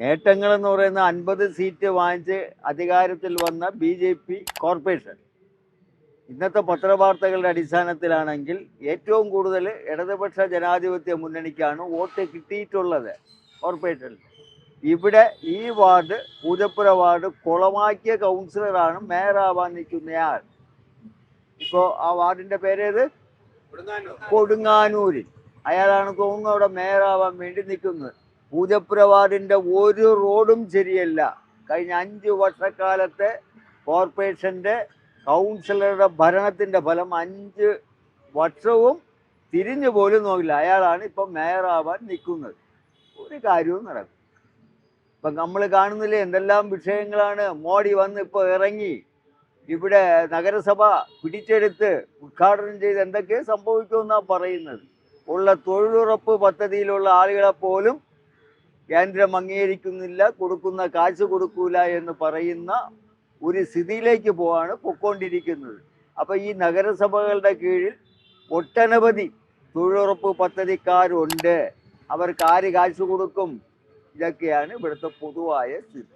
നേട്ടങ്ങളെന്ന് പറയുന്ന 50 സീറ്റ് വാങ്ങിച്ച് അധികാരത്തിൽ വന്ന BJP കോർപ്പറേഷൻ ഇന്നത്തെ പത്രവാർത്തകളുടെ അടിസ്ഥാനത്തിലാണെങ്കിൽ ഏറ്റവും കൂടുതൽ ഇടതുപക്ഷ ജനാധിപത്യ മുന്നണിക്കാണ് വോട്ട് കിട്ടിയിട്ടുള്ളത് കോർപ്പറേഷനിൽ. ഇവിടെ ഈ വാർഡ്, പൂജപ്പുര വാർഡ് കുളമാക്കിയ കൗൺസിലറാണ് മേയറാവാൻ നിൽക്കുന്നയാൾ. ഇപ്പോൾ ആ വാർഡിൻ്റെ പേരേത്? കൊടുങ്ങാനൂരിൽ. അയാളാണ് തോന്നുന്നു അവിടെ മേയറാവാൻ വേണ്ടി നിൽക്കുന്നത്. പൂജപ്പുര വാർഡിൻ്റെ ഒരു റോഡും ശരിയല്ല. കഴിഞ്ഞ 5 വർഷക്കാലത്തെ കോർപ്പറേഷൻ്റെ കൗൺസിലറുടെ ഭരണത്തിൻ്റെ ഫലം 5 വർഷവും തിരിഞ്ഞു പോലും നോക്കില്ല. അയാളാണ് ഇപ്പം മേയറാവാൻ നിൽക്കുന്നത്. ഒരു കാര്യവും നടക്കും. ഇപ്പം നമ്മൾ കാണുന്നില്ലേ എന്തെല്ലാം വിഷയങ്ങളാണ്. മോഡി വന്ന് ഇപ്പോൾ ഇറങ്ങി ഇവിടെ നഗരസഭ പിടിച്ചെടുത്ത് ഉദ്ഘാടനം ചെയ്ത് എന്തൊക്കെ സംഭവിക്കുമെന്നാണ് പറയുന്നത്. ഉള്ള തൊഴിലുറപ്പ് പദ്ധതിയിലുള്ള ആളുകളെ പോലും കേന്ദ്രം അംഗീകരിക്കുന്നില്ല, കൊടുക്കുന്ന കാശ് കൊടുക്കൂല എന്ന് പറയുന്ന ഒരു സ്ഥിതിയിലേക്ക് പൊയ്ക്കൊണ്ടിരിക്കുന്നത്. അപ്പോൾ ഈ നഗരസഭകളുടെ കീഴിൽ ഒട്ടനവധി തൊഴിലുറപ്പ് പദ്ധതിക്കാരുണ്ട്. അവർക്ക് ആര് കാശ് കൊടുക്കും? ഇതൊക്കെയാണ് ഇവിടുത്തെ പൊതുവായ സ്ഥിതി.